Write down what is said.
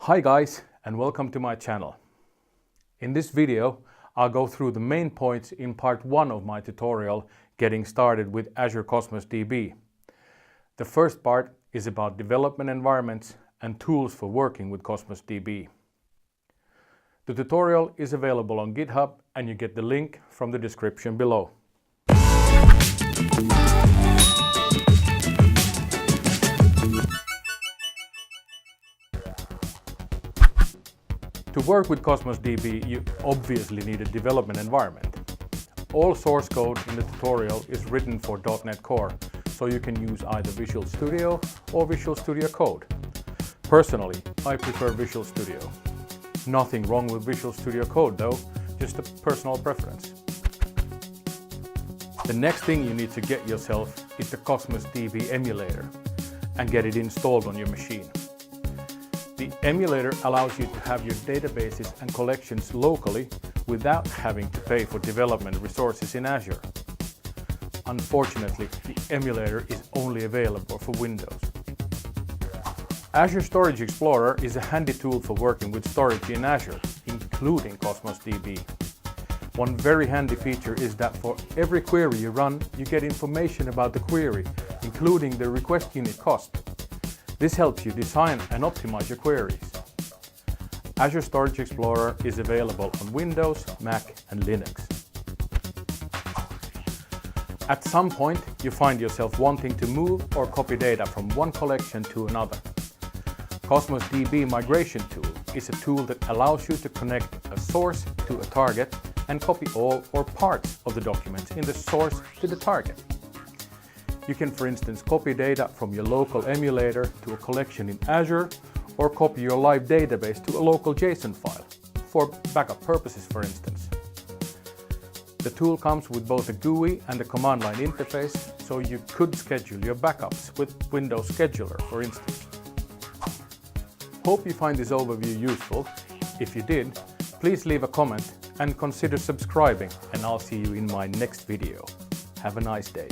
Hi guys, and welcome to my channel. In this video, I'll go through the main points in part 1 of my tutorial getting started with Azure Cosmos DB. The first part is about development environments and tools for working with Cosmos DB. The tutorial is available on Github and you get the link from the description below. To work with Cosmos DB, you obviously need a development environment. All source code in the tutorial is written for .NET Core, so you can use either Visual Studio or Visual Studio Code. Personally, I prefer Visual Studio. Nothing wrong with Visual Studio Code though, just a personal preference. The next thing you need to get yourself is the Cosmos DB Emulator and get it installed on your machine. The emulator allows you to have your databases and collections locally without having to pay for development resources in Azure. Unfortunately, the emulator is only available for Windows. Azure Storage Explorer is a handy tool for working with storage in Azure, including Cosmos DB. One very handy feature is that for every query you run, you get information about the query, including the request unit cost. This helps you design and optimize your queries. Azure Storage Explorer is available on Windows, Mac and Linux. At some point, you find yourself wanting to move or copy data from one collection to another. Cosmos DB Migration Tool is a tool that allows you to connect a source to a target and copy all or parts of the documents in the source to the target. You can, for instance, copy data from your local emulator to a collection in Azure, or copy your live database to a local JSON file, for backup purposes, for instance. The tool comes with both a GUI and a command line interface, so you could schedule your backups with Windows Scheduler, for instance. Hope you find this overview useful. If you did, please leave a comment and consider subscribing, and I'll see you in my next video. Have a nice day.